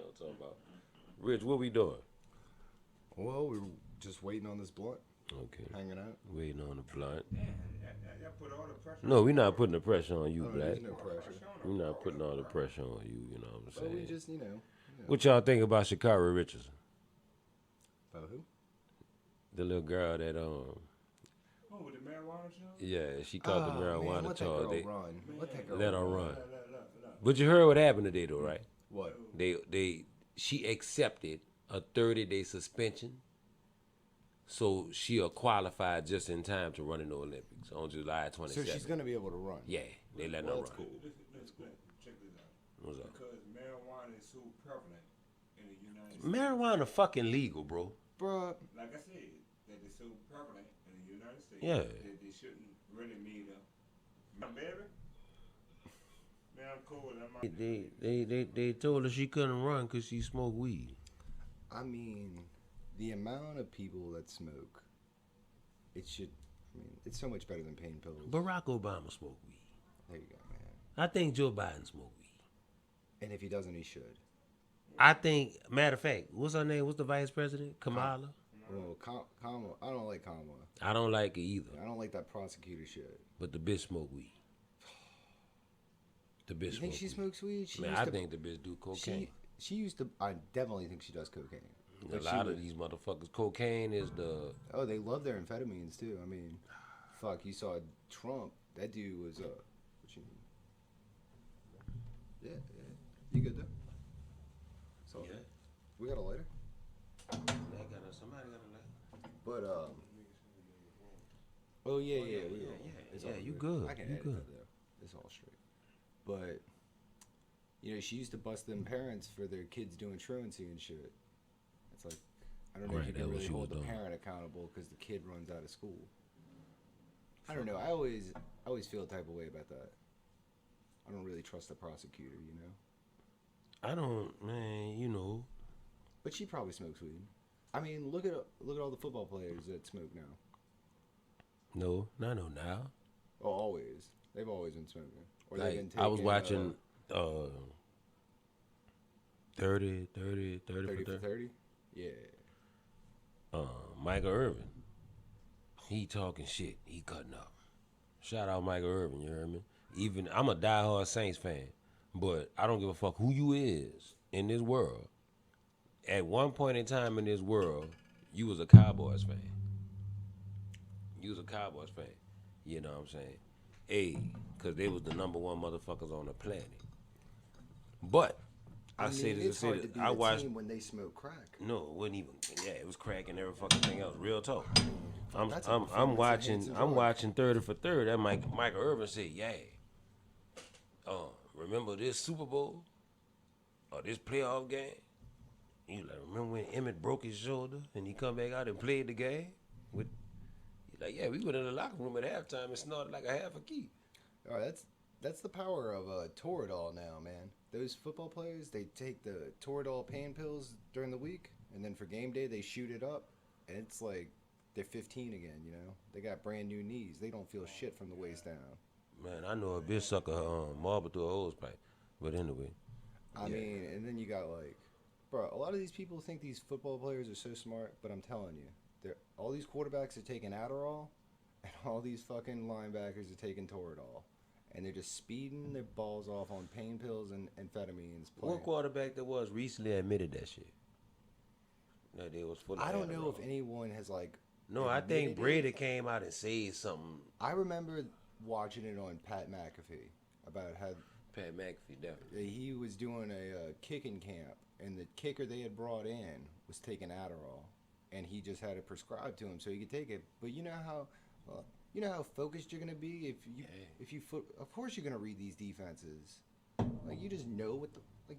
I'm talking about. Rich, what we doing? Well, we were just waiting on this blunt, Okay. hanging out. Waiting on the blunt. Y'all put all the pressure No, on we're me, not bro. putting the pressure on you, Oh, Black. there's no pressure. We're not putting all the pressure on you, you know what I'm But saying? we just, What y'all think about Shakira Richardson? About who? The little girl that Oh, with the marijuana show? yeah, she caught the Man, marijuana let that charge. girl They run. Let that girl let her run. run. Look. But you heard what happened today though, right? What? She accepted a 30-day suspension. So she'll qualify just in time to run in the Olympics on July 27th. So she's going to be able to run. Yeah, they letting Well, her that's run. cool. Listen, check this out. What's up? Because marijuana is so prevalent in the United States. Marijuana fucking legal, bro. Bruh. Like I said, that it's so prevalent in the United States Yeah. that they shouldn't really meet up. My baby? Man, I'm cool. They told her she couldn't run because she smoked weed. I mean, the amount of people that smoke, it's so much better than pain pills. Barack Obama smoked weed. There you go, man. I think Joe Biden smoked weed. And if he doesn't, he should. I think, matter of fact, what's her name? What's the vice president? Kamala? Well, Kamala, I don't like Kamala. I don't like it either. I don't like that prosecutor shit. But the bitch smoke weed. The bitch You think smoke she weed. smokes weed? She Man, used I to- think the bitch do cocaine. She used to. I definitely think she does cocaine. A But she lot would- of these motherfuckers, cocaine is the. Oh, they love their amphetamines too. I mean, fuck, you saw Trump. That dude was what you mean? Yeah. You good though? So Yeah. we got a lighter, Somebody got a light. but Oh yeah. It's yeah, all you good, I can you edit good. that though. It's all straight. But she used to bust them parents for their kids doing truancy and shit. It's like I don't know Right, if you that can what really she hold was the doing. parent accountable because the kid runs out of school. I don't know. I always feel a type of way about that. I don't really trust the prosecutor, I don't, man, But she probably smokes weed. I mean, look at all the football players that smoke now. No, not no now. Oh, always. They've always been smoking. Or they've Like, been I was taking, watching 30 30 for for 30. 30. Yeah. Michael Irvin. He talking shit. He cutting up. Shout out Michael Irvin, you heard me? Even, I'm a diehard Saints fan, but I don't give a fuck who you is in this world. At one point in time in this world, you was a Cowboys fan. You was a Cowboys fan. You know what I'm saying? Hey, because they was the number one motherfuckers on the planet. But, I say this, it's hard to be I a watched. team when they smoke crack. No, it wasn't even. Yeah, it was crack and every fucking thing else. Real talk. I'm That's a I'm performance watching enhancing I'm drug. watching 30 for 30. That Michael Irvin said, yeah. Remember this Super Bowl or this playoff game? You like remember when Emmett broke his shoulder and he come back out and played the game? With he's like, yeah, we went in the locker room at halftime and snorted like a half a key. All right, that's the power of Toradol now, man. Those football players, they take the Toradol pain pills during the week, and then for game day they shoot it up, and it's like they're 15 again. They got brand new knees. They don't feel shit from the waist down. Man, I know a bitch sucker marble through a hose pipe. But anyway. I mean, and then you got bro, a lot of these people think these football players are so smart, but I'm telling you, all these quarterbacks are taking Adderall, and all these fucking linebackers are taking Toradol. And they're just speeding their balls off on pain pills and amphetamines. One quarterback that was recently admitted that shit. That they was full of I don't know Adderall. if anyone has No, I admitted think it. Brady came out and said something. I remember watching it on Pat McAfee about how Pat McAfee, definitely. he was doing a kicking camp, and the kicker they had brought in was taking Adderall, and he just had it prescribed to him so he could take it. But you know how focused you're gonna be of course you're gonna read these defenses. Like you just know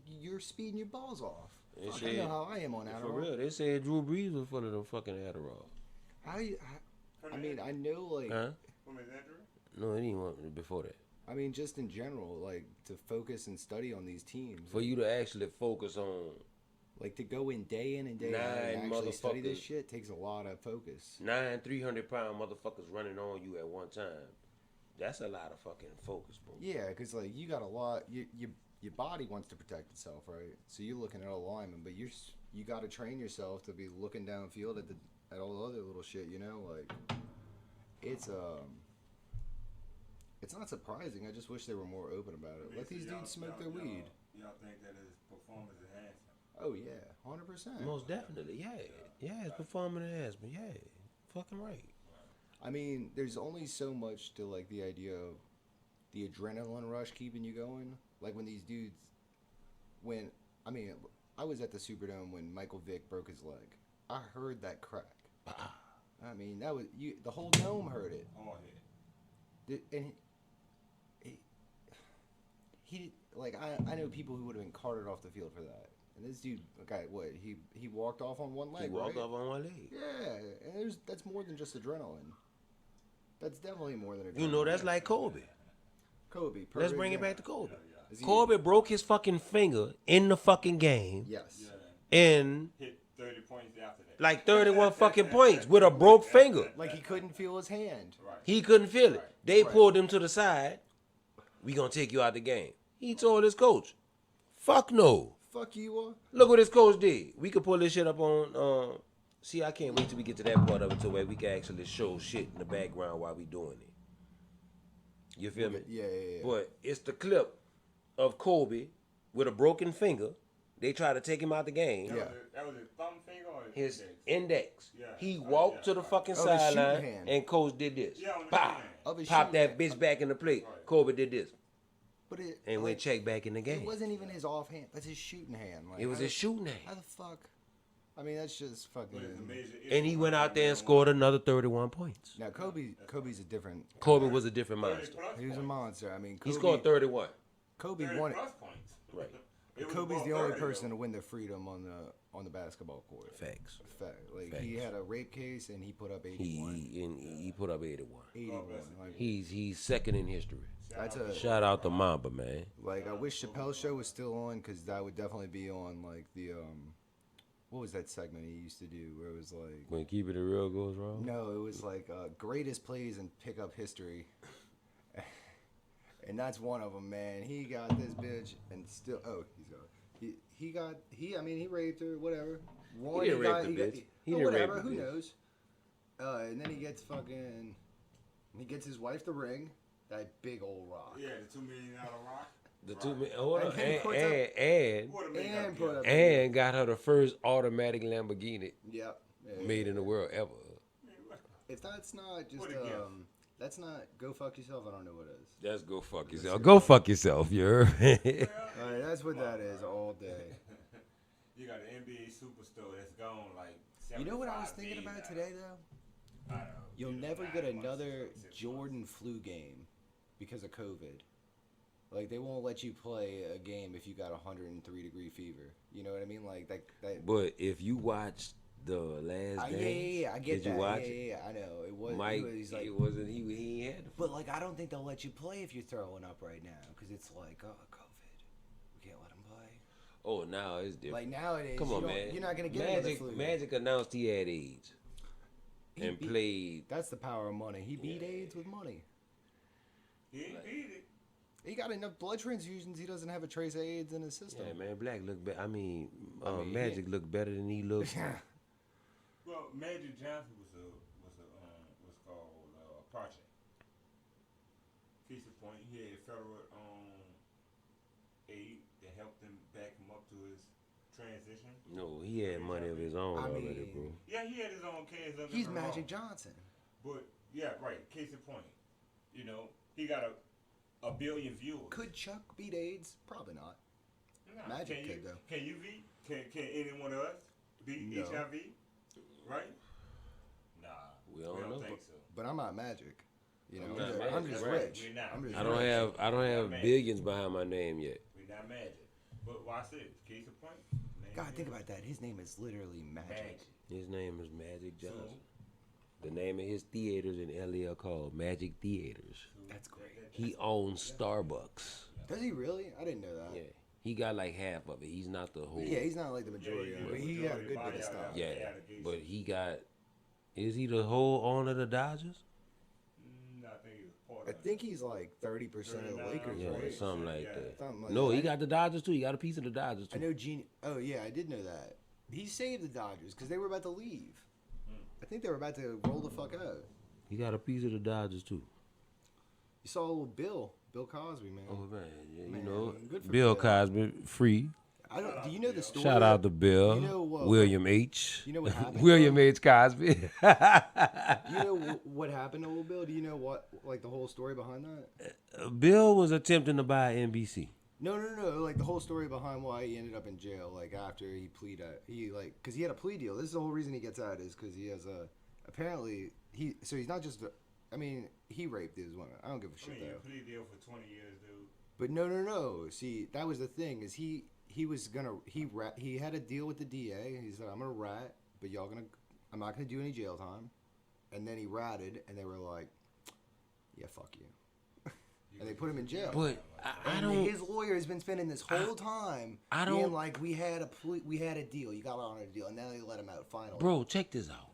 you're speeding your balls off. Fuck, I know how I am on Adderall. For real, they said Drew Brees was full of them fucking Adderall. I mean, I know Huh? Who made that drink? No, it didn't want before that. I mean, just in general, to focus and study on these teams. For you to actually focus on To go in day in and day out Nine and actually study this motherfuckers. shit takes a lot of focus. 9 300-pound motherfuckers running on you at one time. That's a lot of fucking focus, bro. Yeah, because you got a lot. Your your body wants to protect itself, right? So you're looking at a lineman, but you got to train yourself to be looking downfield at all the other little shit. You know, like it's not surprising. I just wish they were more open about it. Let these dudes smoke their weed. Y'all think that is performance enhancing? Oh yeah, 100%. Most definitely, yeah, it's performing enhancement, yeah, fucking right. I mean, there's only so much to like the idea of the adrenaline rush keeping you going. Like when these dudes, I was at the Superdome when Michael Vick broke his leg. I heard that crack. I mean, that was the whole dome heard it. Hard hit. And he like I know people who would have been carted off the field for that. And this dude, okay, what he walked off on one leg. He walked right? off on one leg. Yeah, and that's more than just adrenaline. That's definitely more than adrenaline. You know, that's like Kobe. Kobe. Let's bring it back to Kobe. Is he- Kobe broke his fucking finger in the fucking game Yes. Yeah. and Hit 30 points after that. like 31 fucking points with a broke finger. Like he couldn't feel his hand. Right. He couldn't feel it. They Right. pulled him to the side. We gonna take you out the game. He told his coach, fuck no. Fuck you. Look what his coach did. We could pull this shit up on. See, I can't wait till we get to that part of it to where we can actually show shit in the background while we doing it. You feel me? Yeah. But it's the clip of Kobe with a broken finger. They try to take him out the game. Yeah. That was his thumb finger or His index? index. Yeah. He Oh, walked yeah, to the right. fucking Of his shooting sideline, hand. and coach did this. Yeah, on the Pow! shooting hand. Of his Pop shooting that hand. bitch back in the plate. Right. Kobe did this But it and went check back in the It game. wasn't even his offhand. That's his shooting hand. Like, It was how his the- shooting How hand. the fuck? I mean, that's just fucking. But it's a major And he issue went when out there and you scored another 31 points. Now Kobe's a different. Kobe was a different 30 monster. plus He was a points. monster. I mean, He Kobe, scored 31. Kobe 30 won it. plus points. Right. It was Kobe's above the only 30 person though. to win the freedom on the basketball court. Facts. Fact. Like he Facts. had a rape case and he put up 81. He put up 81. 81. bless him. Like, He's second in history. that's a Shout out to Mamba, man. like. I wish Chappelle's show was still on because that would definitely be on like the what was that segment he used to do where it was like. When Keeping It Real goes wrong. No, it was like greatest plays in pickup history. And that's one of them, man. He got this bitch and still. Oh, he's got. I mean, he raped her, whatever. One, didn't rape got- the bitch. He oh, didn't rape whatever. the Who bitch. knows? And then he gets fucking. He gets his wife the ring, that big old rock, Yeah, the $2 million rock. The two men, hold on, And he puts up- and What a and put up. and got her the first automatic Lamborghini Yep. Yeah, made in the world ever. If that's not just What a gift. that's not go fuck yourself. I don't know what is. Just go fuck yourself. Go fuck yourself, you heard? All right, that's what that is all day. You got an NBA superstar that's gone like. You know what I was 75 thinking days about now. today though? I know. You'll You know, never 9 get months, another 6 months. Jordan flu game because of COVID. Like they won't let you play a game if you got 103-degree fever. You know what I mean? Like that. But if you watch the last game, Yeah, I get did that. you watch yeah, it? yeah, I know. It was. Mike, He's like, it wasn't he had the but like I don't think they'll let you play if you're throwing up right now because it's like COVID. We can't let him play. Oh, now it's different. Like nowadays, Come on, you don't- man. You're not gonna get another Magic. flu. Magic announced he had AIDS He and beat- played. That's the power of money. He beat AIDS with money. He ain't beat it. He got enough blood transfusions. He doesn't have a trace of AIDS in his system. Yeah, man. Black look better. I mean, mean, Magic looked better than he looked. Well, Magic Johnson was what's called a project. Case in point, he had federal aid that helped him back him up to his transition. No, he had money of his own I already, mean, bro. Yeah, he had his own case. He's Magic Johnson. But yeah, right. Case in point, you know, he got a billion viewers. Could Chuck beat AIDS? Probably not. Nah, Magic can you, could, though. Can you beat? Can any one of us beat No. HIV? Right? Nah, We don't know. think so. But I'm not Magic. You know, I'm I'm, not just, Magic, I'm just right. rich. We're not. I'm just I don't rich. have Magic. billions behind my name yet. We're not Magic. But watch this. Case in point. name God, him think about that. His name is literally Magic. Magic. His name is Magic So, Johnson. The name of his theaters in LA are called Magic Theaters. That's great. He owns Starbucks. Does he really? I didn't know that. Yeah, he got like half of it. He's not the whole. Yeah, he's not like the majority of it, but he had a good bit of stuff. Yeah, but he got. Is he the whole owner of the Dodgers? I think he was part I think he's like 30% of the 39, Lakers, Yeah, right? something like Yeah. that. Something like No, that. he got the Dodgers too. He got a piece of the Dodgers I too. know Gene. Oh yeah, I did know that. He saved the Dodgers because they were about to leave. I think they were about to roll the fuck out. He got a piece of the Dodgers too. You saw little Bill Cosby, man. Oh man, yeah, you Man, know, good for Bill Bill. Cosby free. I don't. Do you know the story? Shout out to Bill, You know what? William H. You know what happened, William bro? H. Cosby. You know what happened to old Bill? Do you know what, like, the whole story behind that? Bill was attempting to buy NBC. No. Like the whole story behind why he ended up in jail. Like after he pleaded, because he had a plea deal. This is the whole reason he gets out is because he has a. Apparently so he's not just. I mean, he raped his woman. I don't give a I shit mean, though. you plea deal for 20 years, dude. But no. See, that was the thing is he was gonna he had a deal with the DA. He said I'm gonna rat, but I'm not gonna do any jail time. And then he ratted, and they were like, yeah, fuck you. And they put him in jail. But I And don't. his lawyer has been spending this whole time I being don't- like, we had a deal. You got on a deal, and now they let him out finally. Bro, check this out.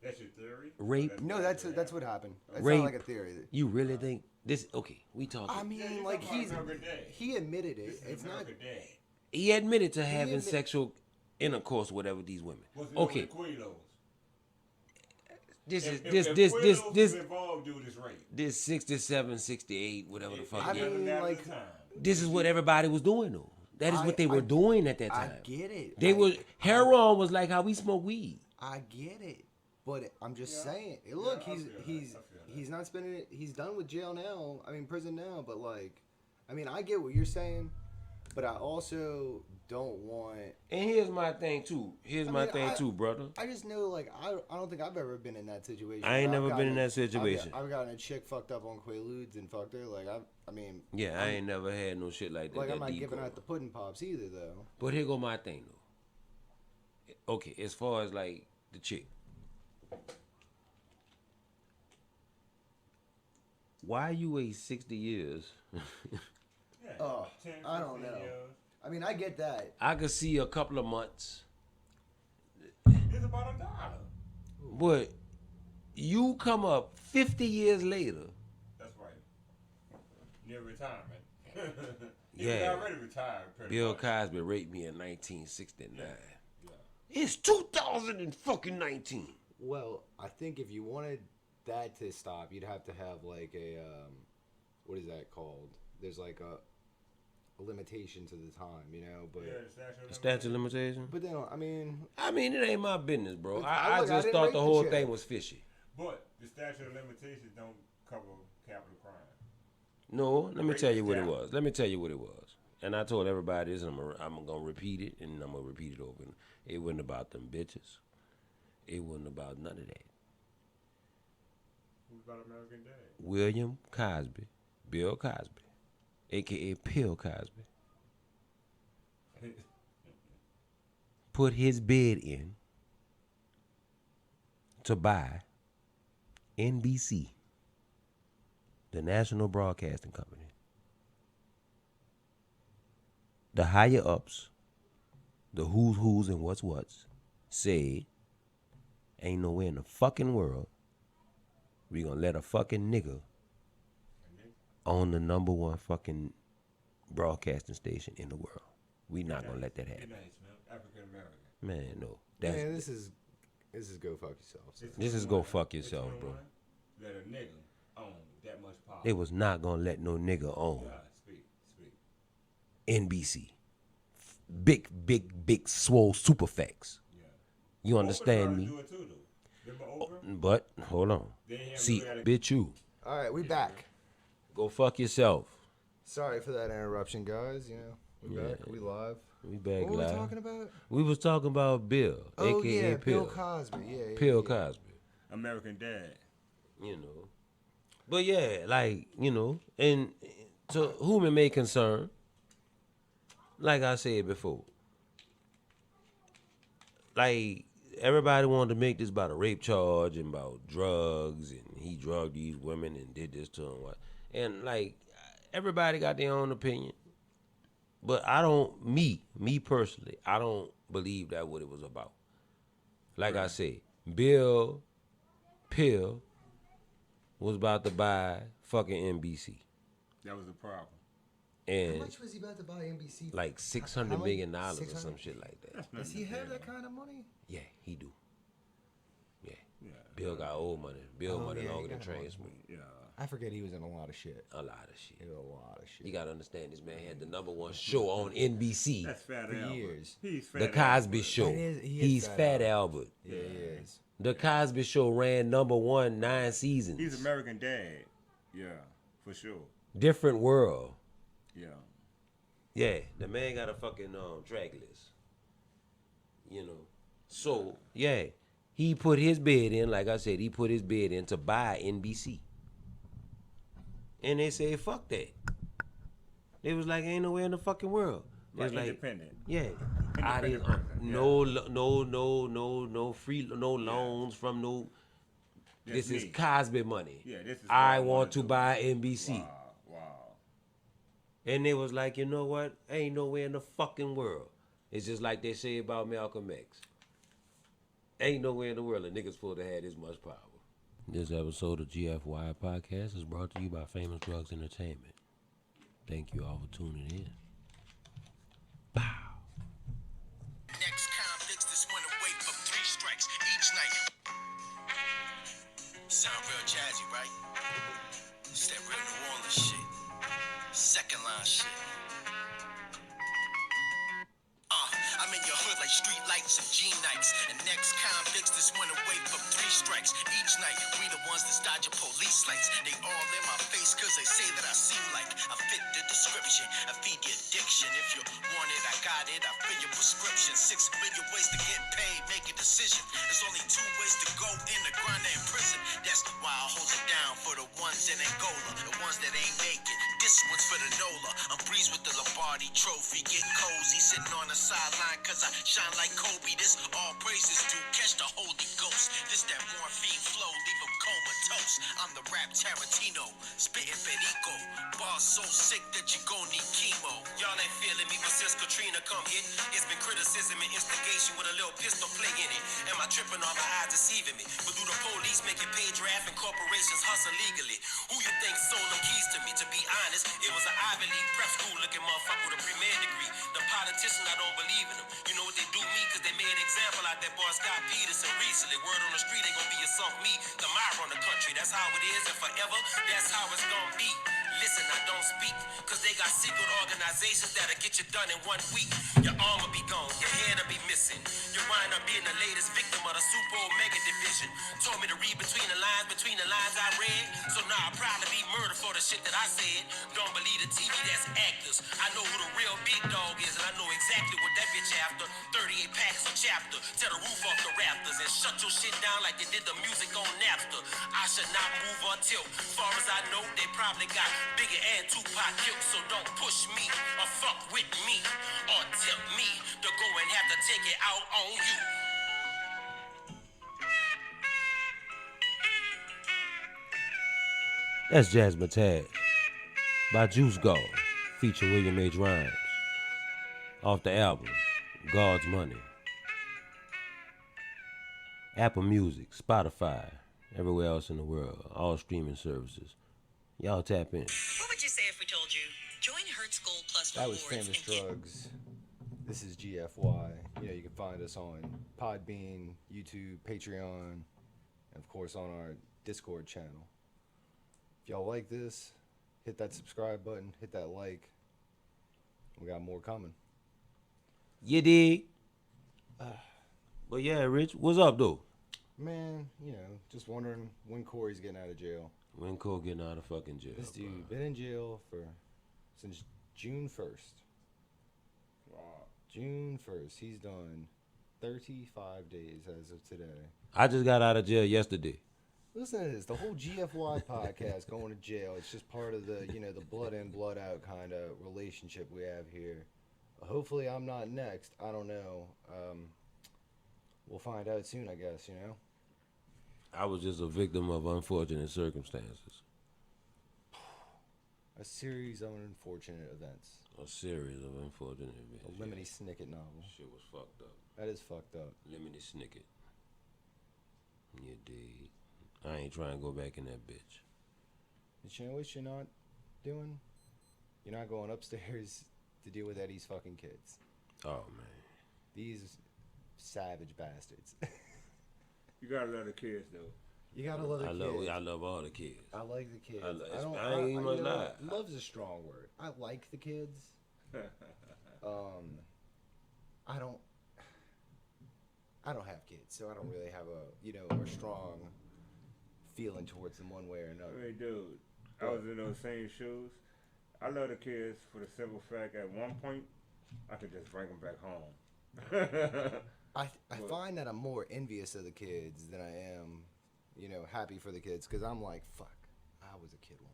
That's your theory? Rape. No, that's what happened. It's Rape. not like a theory. You really think this? Okay, we talking. I mean, Yeah, you like talking about American Dad. he admitted This it. is It's not. American Dad. He admitted to having admit- sexual intercourse with whatever these women. What's the Okay, deal with Quilos? this is If this Quilos was involved, dude, is rape. this 67, 68, whatever the fuck. I it is. mean, like, This is what everybody was doing though. That is what they were doing at that I time. get it. They were heroin was like how we smoke weed. I get it, but I'm just saying. Look, I feel that. he's not spending it. He's done with jail now. I mean, prison now. But like, I mean, I get what you're saying, but I also don't want. And here's my thing too. Here's my mean, thing too, brother. I just know, like, I don't think I've ever been in that situation. I ain't I've never been gotten in that situation. I've gotten a chick fucked up on Quaaludes and fucked her. Like, I mean, Yeah, I ain't never had no shit like that. like, that I'm not deep giving core. out the pudding pops either, though. But here go my thing though. Okay, as far as like the chick. Why you wait 60 years? Yeah, Oh, 10, I don't 15 know. years. I mean, I get that. I could see a couple of months. It's about $1. But you come up 50 years later. That's right. Near retirement. He Yeah. was already retired. Pretty Bill much. Cosby raped me in 1969. Yeah. It's 2019. Well, I think if you wanted that to stop, you'd have to have like a what is that called? There's like a limitation to the time, you know. But Yeah, the statute of Statute of limitation? but then I mean, it ain't my business, bro. Look, I I just didn't thought rape the the whole chick. thing was fishy. But the statute of limitations don't cover capital crime. No, let me Rape tell is you what it down. was. Let me tell you what it was. And I told everybody this, and I'm going to repeat it, and I'm going to repeat it over. It wasn't about them bitches. It wasn't about none of that. Who's about American Dad? William Cosby, Bill Cosby, a.k.a. Pill Cosby, put his bid in to buy NBC, the National Broadcasting Company. The higher ups, the who's and what's, said, ain't nowhere in the fucking world we gonna let a fucking nigga on the number one fucking broadcasting station in the world. We not gonna let that Good happen. night, Smith. African American. Man, no. That's, man, this is go fuck yourself. So. this is go fuck yourself, bro. Let a nigga own that much power. They was not gonna let no nigga own God, speak. NBC. Big, swole super facts. Yeah. You Oprah understand tried me? to do it too, though. Remember Oprah? But hold on. They ain't have See, no reality- bitch, you All right, we back. go fuck yourself. Sorry for that interruption, guys. You know, we Yeah. back. We live. We back What were we live. talking about? We was talking about Bill, Oh aka yeah, Pill, Bill Cosby. Yeah, Pill yeah. Cosby. American Dad. You know, but yeah, like you know, and to whom it may concern, like I said before, like everybody wanted to make this about a rape charge and about drugs, and he drugged these women and did this to them, and like everybody got their own opinion. But I don't, me personally, I don't believe that what it was about. Like I said, Bill, Pill, was about to buy fucking NBC. That was the problem. How And much was he about to buy NBC? For? like $600 How much? million or 600? some shit like that. That's Does nothing he to have play that about. kind of money? Yeah, he do. Yeah. Yeah. Bill got old money. Bill Oh, money yeah, he longer than got money. train smoke. Yeah. I forget he was in a lot of shit. A lot of shit. He was a lot of shit. You gotta understand, this man had the #1 show on NBC, That's Fat For Albert. years. He's Fat The Cosby Albert. Show. He is He's Fat Fat Albert. Albert. Yeah, he is. The Cosby Show ran #1 9 seasons. He's American Dad. Yeah, for sure. Different world. Yeah. Yeah, the man got a fucking track list. You know. So, yeah, he put his bid in, like I said, he put his bid in to buy NBC. And they said, fuck that. They was like, ain't nowhere in the fucking world. They Like was like, independent. yeah. I didn't, person, no free, no loans from no. That's This is me. Cosby money. Yeah, this is what I I want wanna to do. buy NBC. Wow. And they was like, you know what? Ain't nowhere in the fucking world. It's just like they say about Malcolm X. Ain't nowhere in the world a nigga's supposed to have this much power. This episode of GFY Podcast is brought to you by Famous Drugs Entertainment. Thank you all for tuning in. Bow. Next convicts just went away from 3 strikes each night. Sound real jazzy, right? It's that real New Orleans shit. Second line shit. I'm in your hood like street lights and G-Nights. And next convicts just went away from 3 strikes each night. We the ones that dodge your police lights. They all in my face cause they say that I seem like I fit the description. I feed the addiction. If you want it, I got it. I fill your prescription. 6 million ways to get paid. Make a decision. There's only 2 ways to go in the grind and prison. That's why I hold it down for the ones in Angola. The ones that ain't make it. This one's for the NOLA. I'm breeze with the Lombardi trophy. Get cozy. Sitting on the sideline cause I shine like Kobe. This all praises to catch the Holy Ghost. This that morphine flow. Leave him comatose. I'm the rap Tarantino. Spitting Perico. Bars so sick that you gon' need chemo. Y'all ain't feeling me, but since Katrina come hit, it's been criticism and instigation with a little pistol play in it. Am I tripping on my eyes deceiving me? But do the police make it pay draft and corporations hustle legally? Who you think sold them keys to me? To be honest, it was an Ivy League prep school looking motherfucker with a premier degree. The politicians, I don't believe in them. You know what they do me? Cause they made an example out that boy Scott Peterson recently. Word on the street, they gon' be a sunk me. The mire on the country, that's how it is, and forever, that's how it's gonna be. Listen, I don't speak, cause they got secret organizations that'll get you done in 1 week. Your arm will be gone, your head'll be missing. You wind up being the latest victim of the Super Omega division. Told me to read between the lines I read. So now I'll probably be murdered for the shit that I said. Don't believe the TV, that's actors. I know who the real big dog is, and I know exactly what that bitch after. 38 packs a chapter, tear the roof off the rafters, and shut your shit down like they did the music on Napster. I should not move until, far as I know, they probably got Bigger and Tupac killed, so don't push me or fuck with me or tempt me to go and have to take it out on you. That's Jasmine Tag by Juice God, featuring William H. Rhymes. Off the album, God's Money. Apple Music, Spotify, everywhere else in the world, all streaming services. Y'all tap in. What would you say if we told you, join Hertz Gold Plus That was Rewards Famous and get Drugs. This is GFY. You know, you can find us on Podbean, YouTube, Patreon, and of course on our Discord channel. If y'all like this, hit that subscribe button, hit that like. We got more coming. You dig? But yeah, Rich, what's up though? Man, you know, just wondering when Corey's getting out of jail. When Cole getting out of fucking jail? This bro? dude been in jail since June 1st. Wow. June 1st. He's done 35 days as of today. I just got out of jail yesterday. Listen to this. The whole GFY podcast going to jail. It's just part of the, the blood in, blood out kind of relationship we have here. Hopefully I'm not next. I don't know. We'll find out soon, I guess, I was just a victim of unfortunate circumstances. A series of unfortunate events. A series of unfortunate events. A Lemony Snicket novel. Shit was fucked up. That is fucked up. Lemony Snicket. You dig? I ain't trying to go back in that bitch. But you know what you're not doing? You're not going upstairs to deal with Eddie's fucking kids. Oh man. These savage bastards. You gotta love the kids though. You gotta love the kids. I love all the kids. I like the kids. I ain't even much lie. Love's a strong word. I like the kids. I don't have kids, so I don't really have a strong feeling towards them one way or another. Hey, dude, I was in those same shoes. I love the kids for the simple fact at one point, I could just bring them back home. I find that I'm more envious of the kids than I am, happy for the kids, because I'm like, fuck, I was a kid once.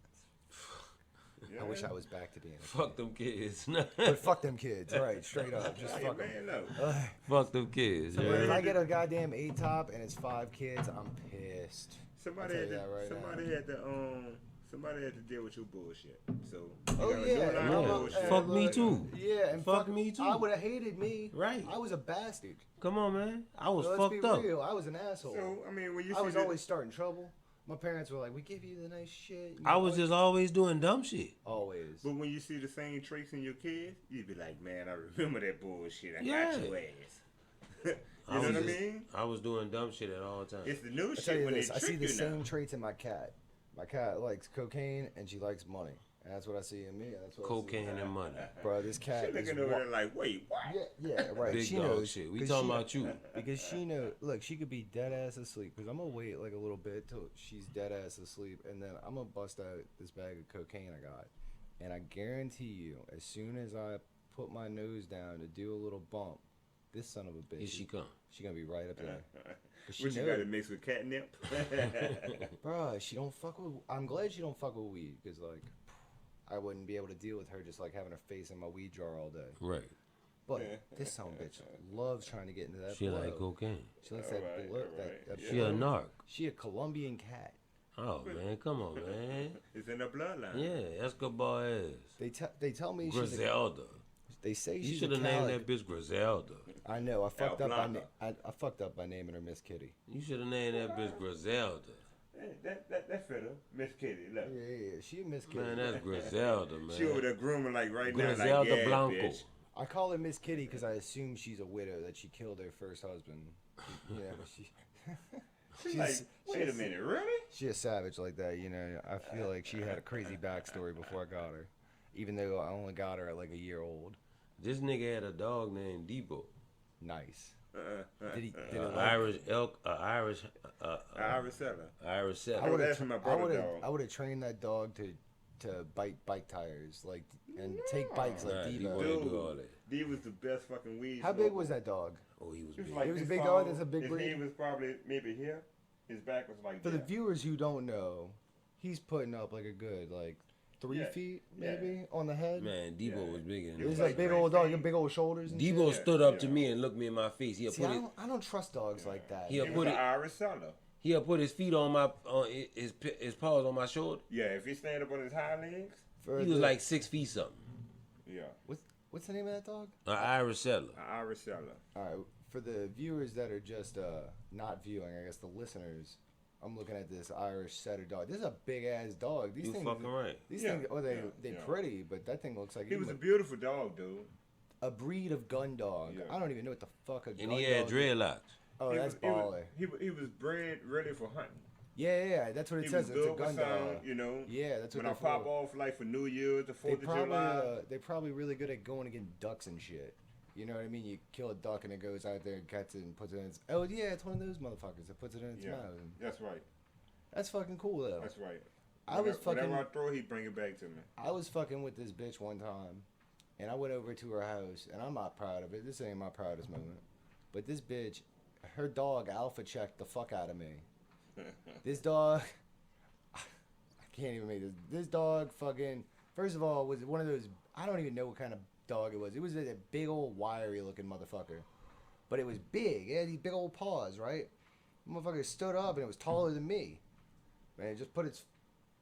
Yeah. I wish I was back to being a Fuck them kids. But fuck them kids, right? Straight up, just Hey, fuck them. man, look. Fuck them kids. If Yeah. I get a goddamn 8-top and it's 5 kids, I'm pissed. Somebody I'll had tell to, you that right somebody had to deal with your bullshit. So Oh you gotta yeah, do a lot of I'm a- bullshit. Fuck me look, too. Yeah, and Fuck me too. I would have hated me. Right. I was a bastard. Come on, man. I was Let's fucked be up. real. I was an asshole. So I mean, when you I see was the- always starting trouble. My parents were like, "We give you the nice shit." You I was know, just always doing dumb shit. always. But when you see the same traits in your kids, you'd be like, man, I remember that bullshit. I Yeah. got your ass. You know what I mean? I was doing dumb shit at all times. It's the new I tell shit you when this, they I see trick the you same now. traits in my cat. My cat likes cocaine and she likes money, and that's what I see in me. And that's what Cocaine I see. and money. Bro, this cat She is looking over there like, wait, what? yeah, right. Big she dog knows shit. We 'cause talking she- about you. because she know. Look, she could be dead ass asleep. Because I'm gonna wait like a little bit till she's dead ass asleep, and then I'm gonna bust out this bag of cocaine I got, and I guarantee you, as soon as I put my nose down to do a little bump, this son of a bitch, Here she come. she gonna be right up there. 'Cause she What you knows. got to mix with catnip? Bruh, she don't fuck with. I'm glad she don't fuck with weed, because like, I wouldn't be able to deal with her just like having her face in my weed jar all day. Right. But this son of a bitch loves trying to get into that. She blow. like cocaine. She likes Alright, that blow. alright, That She a narc. She a Colombian cat. Oh man, come on, man. It's in the bloodline. Yeah, Escobar ass. They tell me she's a, Griselda. they say You she's should a have named calic. that bitch Griselda. I know. I fucked up. Blanca. I fucked up by naming her Miss Kitty. You should have named that bitch Griselda. Hey, that fit her. Miss Kitty, look. Yeah. She a Miss Kitty. Man, that's Griselda, man. She over there grooming like right now, Griselda like, yeah, Blanco. bitch. I call her Miss Kitty because I assume she's a widow that she killed her first husband. She's like, wait a minute, really? She a savage like that, I feel like she had a crazy backstory before I got her, even though I only got her at like a year old. This nigga had a dog named Debo. Nice. Did it like, Irish elk, Irish Irish seller. Irish I setter. would asking my brother dog. I would have trained that dog to bite bike tires, like, and take bikes like Nah, Debo. Debo ain't do all that. D was the best fucking weed. How big was that dog? Oh, he was He was big. like It was a this big tall. dog, that's a big His breed? head was probably maybe here. His back was like For the that. viewers who don't know, he's putting up like a good 3 Yeah, feet yeah. maybe on the head. Man, Debo Yeah. was bigger He than was He's that. a like big great old dog, feet. with big old shoulders. And Debo shit. stood up yeah. to me and looked me in my face. He'll See, put it. I don't trust dogs like that. He'll He put was an it. Irish seller. He'll put his feet on my his paws on my shoulder. Yeah, if he stand up on his hind legs, For He was the- like 6 feet something. yeah, what's the name of that dog? An Irish settler. an Irish seller. All right, for the viewers that are just not viewing, I guess the listeners, I'm looking at this Irish setter dog. This is a big ass dog. These You things, fucking right. These Yeah, things, they yeah. pretty, but that thing looks like He was a beautiful dog, dude. a breed of gun dog. Yeah. I don't even know what the fuck a gun And he had dog. dreadlocks. Oh, He that's was, he was- baller. He was bred ready for hunting. Yeah, that's what it He says. was It's a good gun with sound, dog. you know. Yeah, that's what When I they're pop for. off like for New Year's, the They 4th of July. they're probably really good at going against ducks and shit. You know what I mean? You kill a duck and it goes out there and cuts it and puts it in its. Oh yeah, it's one of those motherfuckers that puts it in its Yeah, mouth. that's right. That's fucking cool though. That's right. I was Whatever fucking. I throw, he bring it back to me. I was fucking with this bitch one time, and I went over to her house, and I'm not proud of it. This ain't my proudest moment, but this bitch, her dog alpha checked the fuck out of me. This dog, I can't even make this. This dog fucking. First of all, was one of those. I don't even know what kind of dog it was. It was a big old wiry looking motherfucker, but it was big. It had these big old paws, right? Motherfucker stood up and it was taller than me. Man, it just put its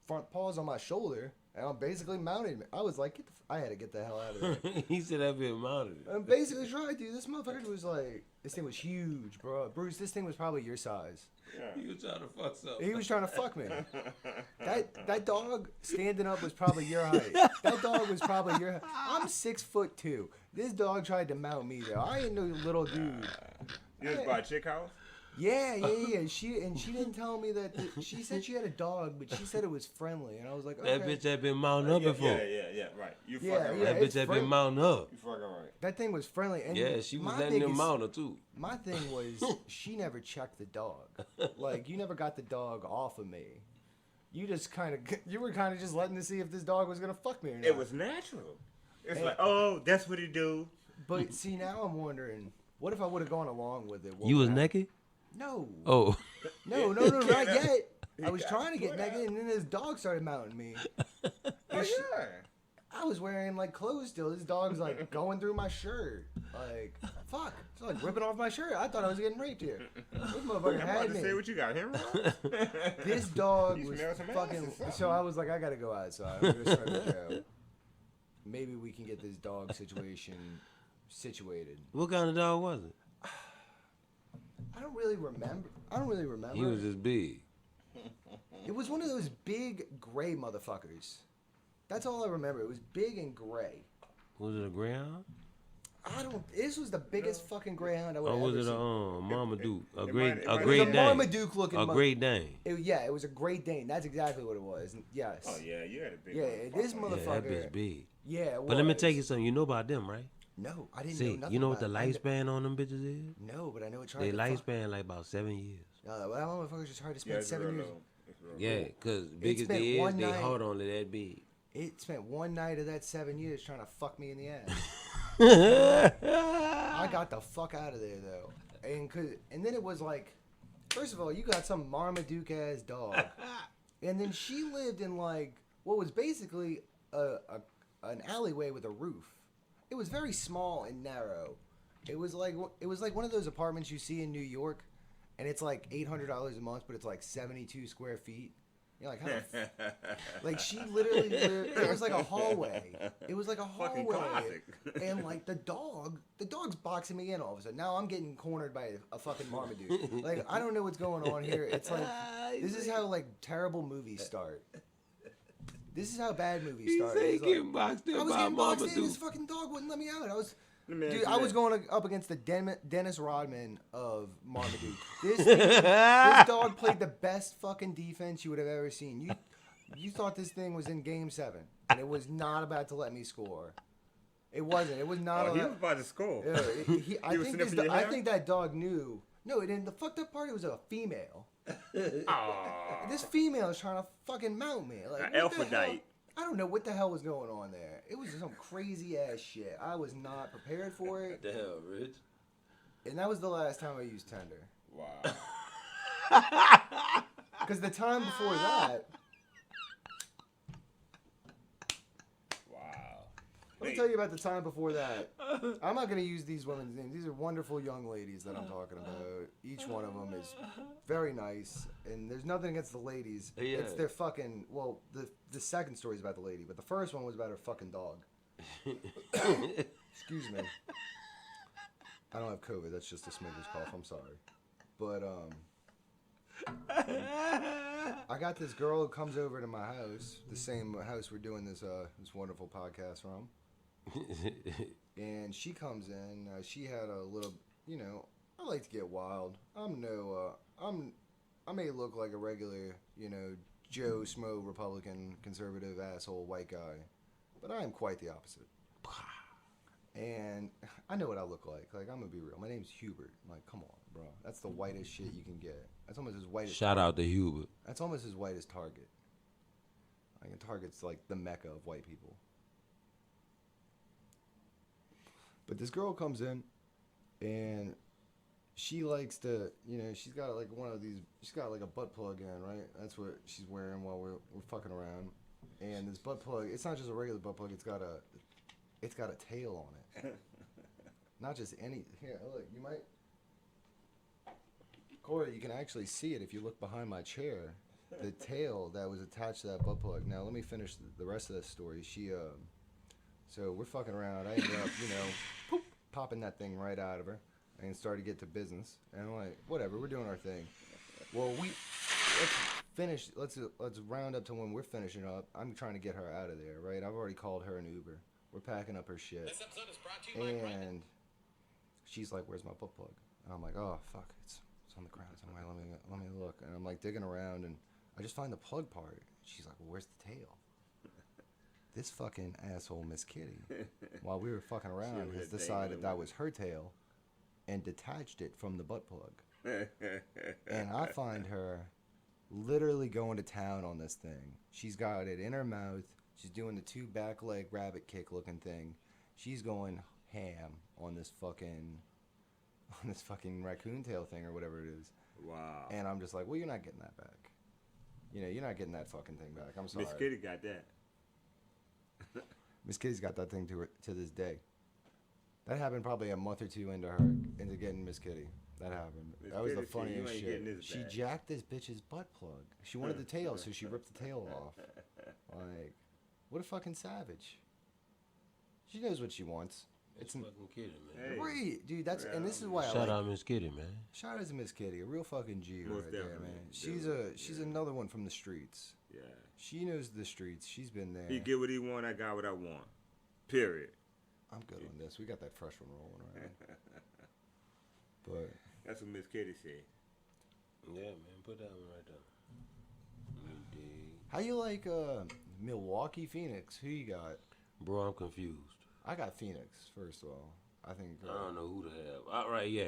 front paws on my shoulder And I'm basically mounted. I was like, I had to get the hell out of there. He said that bit mounted. I'm basically trying to. This motherfucker was like, this thing was huge, bro. Bruce, this thing was probably your size. He was trying to fuck something. He was trying to fuck me. That dog standing up was probably your height. That dog was probably your height. I'm 6'2". This dog tried to mount me though. I ain't no little dude. You was by a chick house? Yeah. She didn't tell me that. She said she had a dog, but she said it was friendly, and I was like, okay. That bitch had been mounting up before. Yeah, right. You Yeah, fucking yeah. right. That bitch it's had friend- been mounting up. You fucking right. That thing was friendly. And Yeah, she was my letting them biggest- mount her too. My thing was she never checked the dog. Like you never got the dog off of me. You were kind of just letting to see if this dog was gonna fuck me or not. It was natural. It's Hey. like, oh, that's what he do. But see, now I'm wondering, what if I would have gone along with it? What You would was happen? naked? No. Oh. No, not yet. I was got trying to get put naked, and then this dog started mounting me. Oh, yeah. I was wearing like clothes still. This dog's like going through my shirt. Like, fuck. It's like ripping off my shirt. I thought I was getting raped here. This motherfucker I'm about had to me. say what you got him. This dog You was smell some ass or fucking. something. So I was like, I gotta go outside. I'm gonna start the show. Maybe we can get this dog situation situated. What kind of dog was it? I don't really remember. He was just big. It was one of those big gray motherfuckers. That's all I remember. It was big and gray. Was it a greyhound? I don't. This was the biggest fucking greyhound I would Or have was ever it seen. a Marmaduke? A it great might- it a might- It Great was a Dane. Marmaduke looking. A Great Dane. Yeah, it was a Great Dane. That's exactly what it was. Yes. Oh yeah, you had a big. Yeah, this motherfucker. Yeah, that Motherfucker. bitch big. Yeah. It But let me was. tell you something. You know about them, right? No, I didn't know See, nothing. you know what the about it. lifespan on them bitches is? No, but I know it tried They to fuck. lifespan like about 7 years. Well, that motherfucker just tried to Yeah, spend it's 7 real years. low. It's real Yeah, low. cause big as spent they is, one they night- heart only that big. It spent one night of that 7 years trying to fuck me in the ass. I got the fuck out of there though, and then it was like, first of all, you got some Marmaduke ass dog, and then she lived in like what was basically an alleyway with a roof. It was very small and narrow. It was like one of those apartments you see in New York, and it's like $800 a month, but it's like 72 square feet. You're like, how the like she literally lived, it was like a hallway. It was like a Fucking hallway. classic. And like the dog's boxing me in all of a sudden. Now I'm getting cornered by a fucking Marmaduke. Like I don't know what's going on here. It's like this is how like terrible movies start. This is how bad movies He start. said he It's like- getting boxed in I was by getting boxed in. This Marmaduke. fucking dog wouldn't let me out. Let me ask Dude, you I was that. going up against the Dennis Rodman of Marmaduke. This dog played the best fucking defense you would have ever seen. You thought this thing was in Game 7, and it was not about to let me score. It wasn't. It was not. Oh, he was about to score. I He was sniffing your I hair? think that dog knew. No, and the fucked up part, it was a female. Aw. This female is trying to fucking mount me. Like, An what the hell? Aphrodite. I don't know what the hell was going on there. It was some crazy ass shit. I was not prepared for it. The hell, Rich? And that was the last time I used Tinder. Wow. Because the time before that, Wow. let me tell you about the time before that. I'm not going to use these women's names. These are wonderful young ladies that I'm talking about. Each one of them is very nice. And there's nothing against the ladies. Yeah. It's their fucking, well, the second story is about the lady, but the first one was about her fucking dog. Excuse me. I don't have COVID. That's just a smoker's cough. I'm sorry. But, I got this girl who comes over to my house, the same house we're doing this wonderful podcast from. And she comes in. She had a little, I like to get wild. I may look like a regular, Joe Smo Republican conservative asshole white guy, but I am quite the opposite. And I know what I look like. Like, I'm gonna be real. My name's Hubert. I'm like, come on, bro. That's the whitest shit you can get. That's almost as white as Shout out to Hubert. That's almost as white as Target. Like, Target's like the mecca of white people. But this girl comes in, and she likes to, she's got like one of these. She's got like a butt plug in, right? That's what she's wearing while we're fucking around. And this butt plug, it's not just a regular butt plug. It's got a tail on it. Not just any. Here, look. You might. Corey, you can actually see it if you look behind my chair. the tail that was attached to that butt plug. Now let me finish the rest of the story. So we're fucking around. I ended up, poop, popping that thing right out of her, and started to get to business. And I'm like, whatever, we're doing our thing. Well, let's finish. Let's round up to when we're finishing up. I'm trying to get her out of there, right? I've already called her an Uber. We're packing up her shit. This episode is brought to you by And she's like, "Where's my butt plug?" And I'm like, "Oh fuck, it's on the ground somewhere. Let me look." And I'm like digging around, and I just find the plug part. She's like, "Well, where's the tail?" This fucking asshole, Miss Kitty, while we were fucking around, has decided that was her tail, and detached it from the butt plug. And I find her literally going to town on this thing. She's got it in her mouth. She's doing the 2 back leg rabbit kick looking thing. She's going ham on this fucking raccoon tail thing or whatever it is. Wow. And I'm just like, well, you're not getting that back. You're not getting that fucking thing back. I'm sorry. Miss Kitty got that. Miss Kitty's got that thing to this day. That happened probably a month or two into getting Miss Kitty. That happened. Miss That was the Kitty said, "You funniest ain't shit. getting this She back." jacked this bitch's butt plug. She wanted the tail, so she ripped the tail off. Like, what a fucking savage. She knows what she wants. It's fucking Kitty, man. Hey. Right, dude. And this is why I Shout like. out Miss Kitty, man. Shout out to Miss Kitty, a real fucking G Most right there, definitely. man. She's another one from the streets. Yeah. She knows the streets. She's been there. He get what he want. I got what I want. Period. I'm good on this. We got that fresh one rolling around. But That's what Miss Kitty said. Yeah, man. Put that one right there. You dig? how you like Milwaukee, Phoenix? Who you got? Bro, I'm confused. I got Phoenix, first of all. I think I don't know who to have. All right, yeah.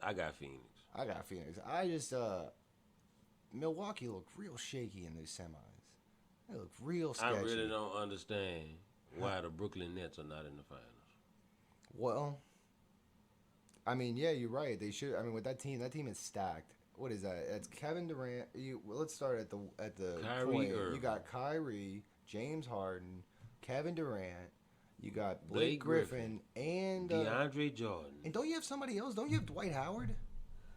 I got Phoenix. I got Phoenix. I just Milwaukee looked real shaky in those semis. They look real sketchy. I really don't understand why the Brooklyn Nets are not in the finals. Well, I mean, yeah, you're right. They should. I mean, with that team is stacked. What is that? It's Kevin Durant. Let's start at the Kyrie point. Irving. You got Kyrie, James Harden, Kevin Durant. You got Blake Blake Griffin and DeAndre Jordan. and don't you have somebody else? Don't you have Dwight Howard?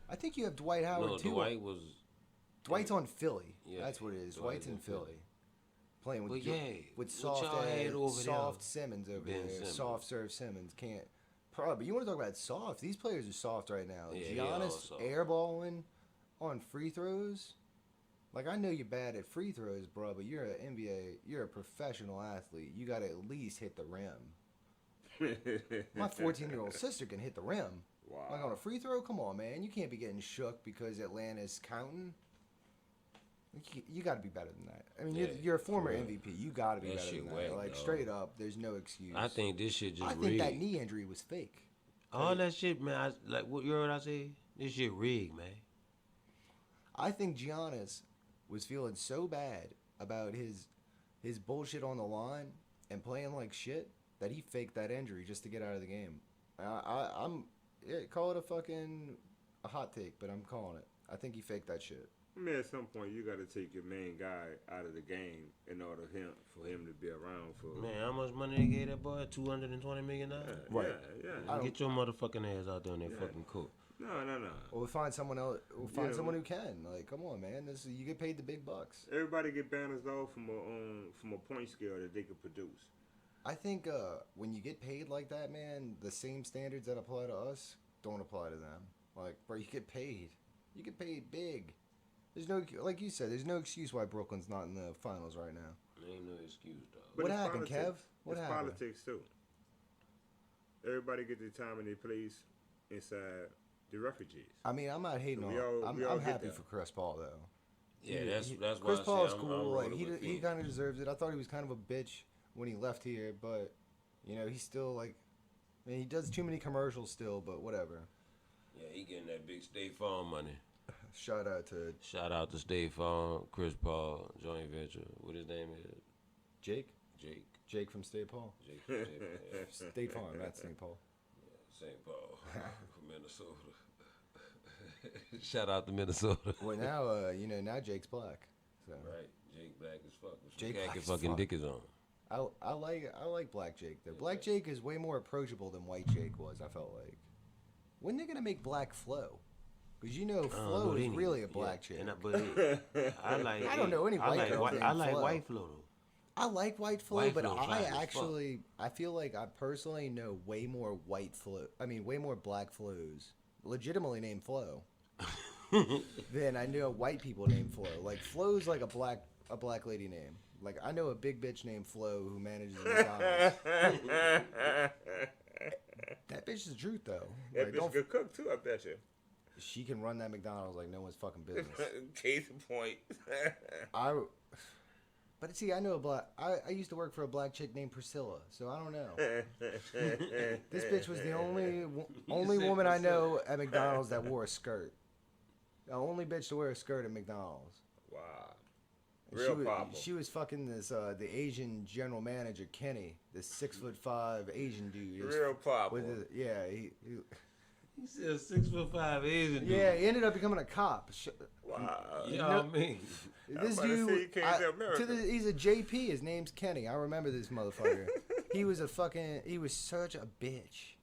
I think you have Dwight Howard No, too. Dwight was. Dwight's on Philly. Yeah, That's what it is. Dwight's Dwight's in in Philly. Philly. Playing with Well, yeah, with what soft y'all had over there? soft Simmons over Ben there. Simmons. Soft serve Simmons can't. Probably. You want to talk about soft? These players are soft right now. Yeah, they all Giannis soft. airballing on free throws. Like, I know you're bad at free throws, bro, but you're an NBA. You're a professional athlete. You got to at least hit the rim. My 14-year-old sister can hit the rim. Wow. Like on a free throw, come on, man. You can't be getting shook because Atlanta's counting. You got to be better than that. I mean, Yeah, you're a former for real. MVP. You got to be That better shit than whack, that. Like, dog. straight up, there's no excuse. I think this shit just I rigged. think that knee injury was fake. All that shit, man. What you heard what I say? This shit rigged, man. I think Giannis was feeling so bad about his bullshit on the line and playing like shit that he faked that injury just to get out of the game. I'm call it a hot take, but I'm calling it. I think he faked that shit. I mean, at some point, you got to take your main guy out of the game in order for him to be around for. Man, how much money they gave that boy? $220 million? Right. Yeah. Get your motherfucking ass out there in that fucking court. No. Well, we'll find someone else. We'll find Yeah. someone who can. Like, come on, man. You get paid the big bucks. Everybody get banners off from a point scale that they could produce. I think when you get paid like that, man, the same standards that apply to us don't apply to them. Like, bro, you get paid. You get paid big. There's no, like you said, there's no excuse why Brooklyn's not in the finals right now. There ain't no excuse, dog. But What it's happened, politics. Kev? What it's happened? politics too. Everybody get their time and their place inside the refugees. I mean, I'm not hating So on. we all I'm get happy that. for Chris Paul though. Yeah, that's why Chris I Paul's say I'm cool. Like rolling with he Phoenix. kind of deserves it. I thought he was kind of a bitch when he left here, but he's still like, I mean, he does too many commercials still, but whatever. Yeah, he getting that big State Farm money. Shout out to Shout out to State Farm, Chris Paul, joint venture. What his name is? Jake. Jake. Jake from State Paul. Jake. Yeah, State Farm, not St. Paul. St. Paul from Minnesota. Shout out to Minnesota. Well, now now Jake's black. So Right, Jake black as fuck. With some Jake black khaki as fucking fuck. dickers on. I like Black Jake though. Black Jake is way more approachable than White Jake was. I felt like. When they gonna make Black Flow? Because you know I don't Flo know is any- really a yeah, black chick. and I like. I don't know any I white like girls white. named I like Flo. white Flo though. I like white Flo, White but Flo fly I as fuck. actually I feel like I personally know way more white Flo. I mean, way more black Flows, legitimately named Flo, than I know white people named Flo. Like Flo's like a black lady name. Like I know a big bitch named Flo who manages McDonald's. That bitch is the truth though. That Like, bitch don't good cook too, I bet you. she can run that McDonald's like no one's fucking business. Case in point. But see, I know a black. I used to work for a black chick named Priscilla, so I don't know. This bitch was the only said woman I Priscilla. know at McDonald's that wore a skirt. The only bitch to wear a skirt at McDonald's. Wow. And Real problem. She was fucking this the Asian general manager Kenny, this 6'5" Asian dude. Real problem. He He said 6'5" Asian dude. yeah, he ended up becoming a cop. Wow. You know what I mean? This about to say he dude, came to America. he's a JP. His name's Kenny. I remember this motherfucker. He was such a bitch.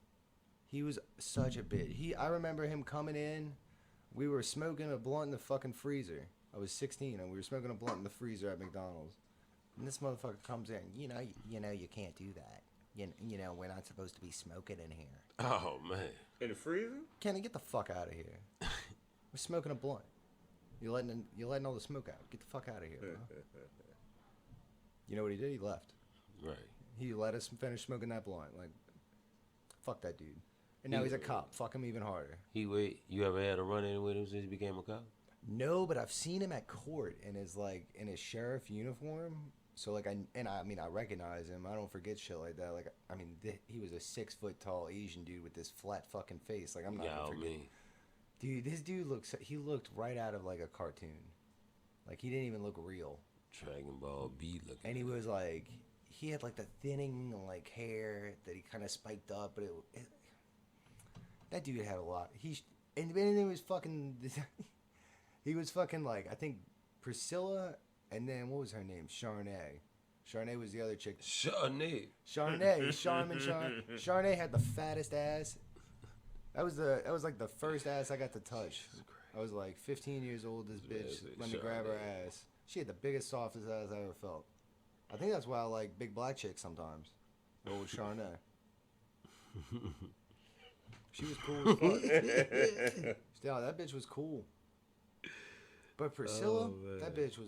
He was such a bitch. I remember him coming in. We were smoking a blunt in the fucking freezer. I was 16 and we were smoking a blunt in the freezer at McDonald's. And this motherfucker comes in. You know, you can't do that. You know, we're not supposed to be smoking in here. Oh man. In the freezer? Kenny, get the fuck out of here. We're smoking a blunt. You're letting all the smoke out. Get the fuck out of here, bro. You know what he did? He left. Right. He let us finish smoking that blunt. Like, fuck that dude. And now he's a cop. Fuck him even harder. You ever had a run-in with him since he became a cop? No, but I've seen him at court in his sheriff uniform. So like I recognize him. I don't forget shit like that. Like he was a 6 foot tall Asian dude with this flat fucking face. Like I'm not gonna forget. Me. Dude, this dude looked right out of like a cartoon. Like he didn't even look real. Dragon Ball B looking. And he was like, he had like the thinning like hair that he kind of spiked up, but that dude had a lot. And it was fucking. He was fucking like, I think Priscilla, and then what was her name? Charnay. Charnay was the other chick. Charnay. Charnay had the fattest ass. That was like the first ass I got to touch. I was like 15 years old. This bitch let me grab her ass. She had the biggest, softest ass I ever felt. I think that's why I like big black chicks sometimes. Old Charnay. She was cool as fuck. Still, that bitch was cool. But Priscilla, that bitch she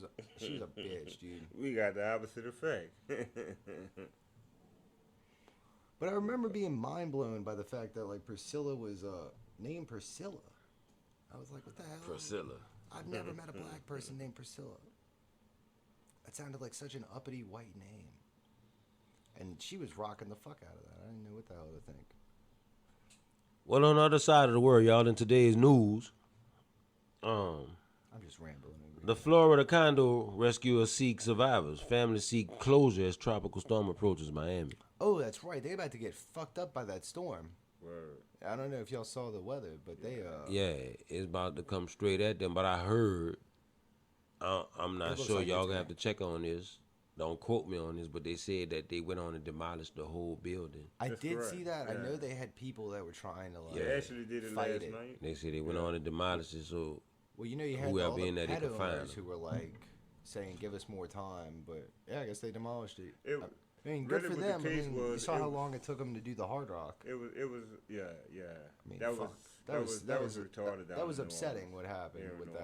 was a bitch, dude. We got the opposite effect. But I remember being mind blown by the fact that like Priscilla was named Priscilla. I was like, what the hell? Priscilla. I've never met a black person named Priscilla. That sounded like such an uppity white name. And she was rocking the fuck out of that. I didn't know what the hell to think. Well, on the other side of the world, y'all, in today's news, I'm just rambling over the Florida condo rescuers seek survivors. Families seek closure as tropical storm approaches Miami. Oh, that's right. They about to get fucked up by that storm. Word. I don't know if y'all saw the weather, but they Yeah, it's about to come straight at them. But I heard, I'm not It looks sure. like Y'all it's gonna have to check on this. Don't quote me on this, but they said that they went on and demolished the whole building. I That's did correct. see that. I Yeah. know they had people that were trying to like They actually did it fight last it. night. They said they went on and demolished it. So Well, you know, you had Whoever all the in there, they pet could find owners them. who were like saying, "Give us more time," but yeah, I guess they demolished it. It- I mean, good really for what the them. I case mean, you was, saw it how was- long it took them to do the Hard Rock. It was, yeah. I mean, that fuck. was retarded. That down was in New upsetting. Orleans. What happened Yeah, with New that?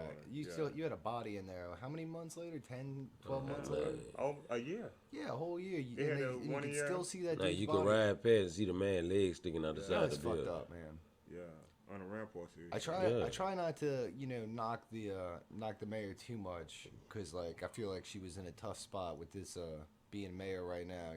Orleans, You had a body in there. How many months later? 10, 12 months man. later? Oh, a year. Yeah, a whole year. They had And you one could year. still see that like dude's you body. could ride past and see the man legs sticking out the That side was of the fucked building. up, man. Yeah, on a rampart series. I try not to knock the mayor too much because like I feel like she was in a tough spot with this being mayor right now.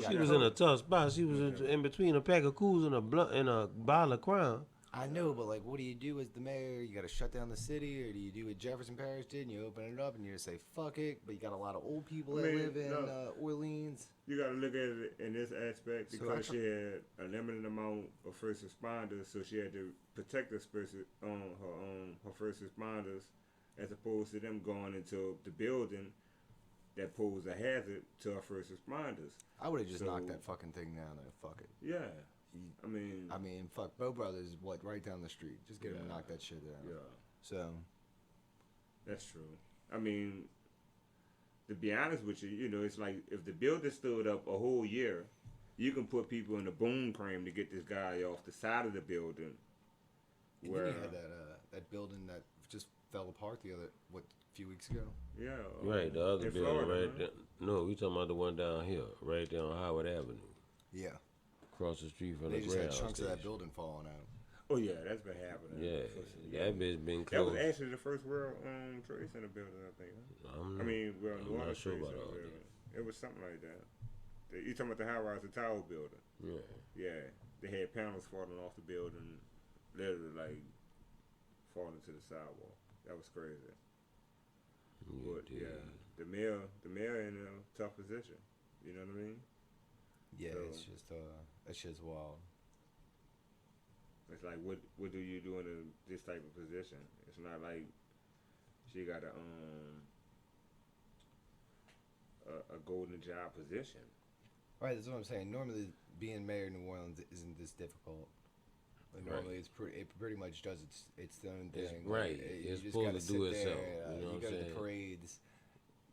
She was in a tough spot. She was in between a pack of cools and a blunt and a bottle of Crown. I know, but like, what do you do as the mayor? You got to shut down the city, or do you do what Jefferson Parish did and you open it up and you just say fuck it? But you got a lot of old people that live in Orleans. You got to look at it in this aspect So because she had a limited amount of first responders, so she had to protect her first responders, as opposed to them going into the building that posed a hazard to our first responders. I would have just So- knocked that fucking thing down and fuck it. Yeah. I mean, fuck, Bo Brothers is what, right down the street. Just get him to Yeah. knock that shit down. yeah, So, that's true. I mean, to be honest with you, you know, it's like if the building stood up a whole year, you can put people in a boom crane to get this guy off the side of the building. and Where, then you had that building that just fell apart a few weeks ago. yeah, Right, the other in building Florida, right huh? there. No, we talking about the one down here, right there on Howard Avenue, Yeah. across the street from They the just had ground chunks of that station. building falling out. Oh yeah, that's been happening. Yeah, For that bitch been That was closed. actually the first World Trade Center building, I think. Huh? I mean, well, I'm New not Orleans sure Trade about Center all building. It was something like that. You talking about the high-rise, the tower building? Yeah. Yeah, they had panels falling off the building, literally like falling to the sidewalk. That was crazy. But dude. yeah, the mayor in a tough position. You know what I mean? Yeah, So- it's just that shit's wild. It's like what do you do in this type of position? It's not like she got a golden job position. Right, that's what I'm saying. Normally, being mayor of New Orleans isn't this difficult. Like, Right. normally, it pretty much does its own thing. It's- Like, right. you It's just supposed gotta to do sit itself, there, you know you what go I'm to the saying? parades.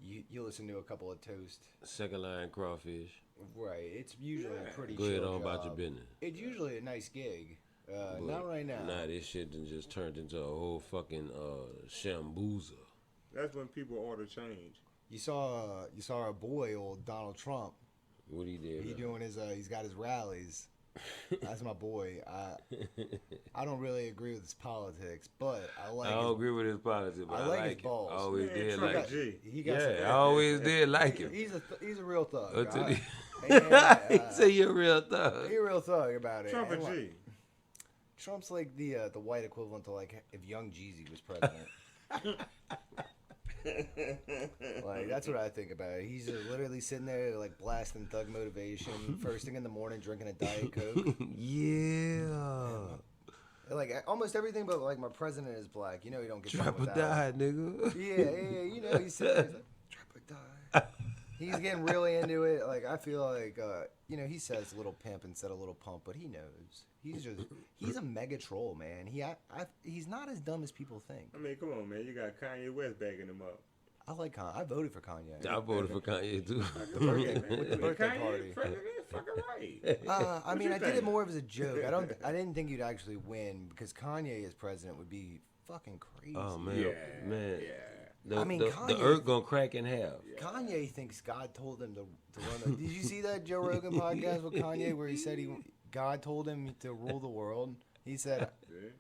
You listen to a couple of toasts. Second line crawfish. Right. It's usually a pretty Go ahead chill on about your job. business. It's usually a nice gig. But Not right now. Nah, this shit done just turned into a whole fucking shambuza. That's when people order change. You saw our boy, old Donald Trump. What he did? He man? doing his he's got his rallies. That's my boy. I don't really agree with his politics, but I like. I don't his, agree with his politics, but I I like like his it. balls. I always Man, did Trump like got it. He got Yeah, some, I always did like him. he's a real thug. Until he- And, he say you're a real thug. he a real thug about it. Trump And, a like, G. Trump's like the white equivalent to like if Young Jeezy was president. Like that's what I think about it. He's literally sitting there like blasting thug motivation first thing in the morning, drinking a Diet Coke. Yeah. Like almost everything, but like my president is black. You know, you don't get Trap down or with that. die, nigga. Yeah. You know, he's sitting there, he's like, trap or die. He's getting really into it. Like I feel like, you know, he says little pimp instead of little pump, but he knows. He's a mega troll, man. He's not as dumb as people think. I mean, come on, man. You got Kanye West backing him up. I like Kanye. I voted for Kanye. I voted for Kanye too. With the birthday party. Fucking right. I mean, you I did it think? more as a joke. I didn't think you'd actually win because Kanye as president would be fucking crazy. Oh man, Yeah, man. yeah. The, I mean, the Kanye- earth gonna crack in half. Kanye thinks God told him to run. Did you see that Joe Rogan podcast with Kanye where he said God told him to rule the world? He said,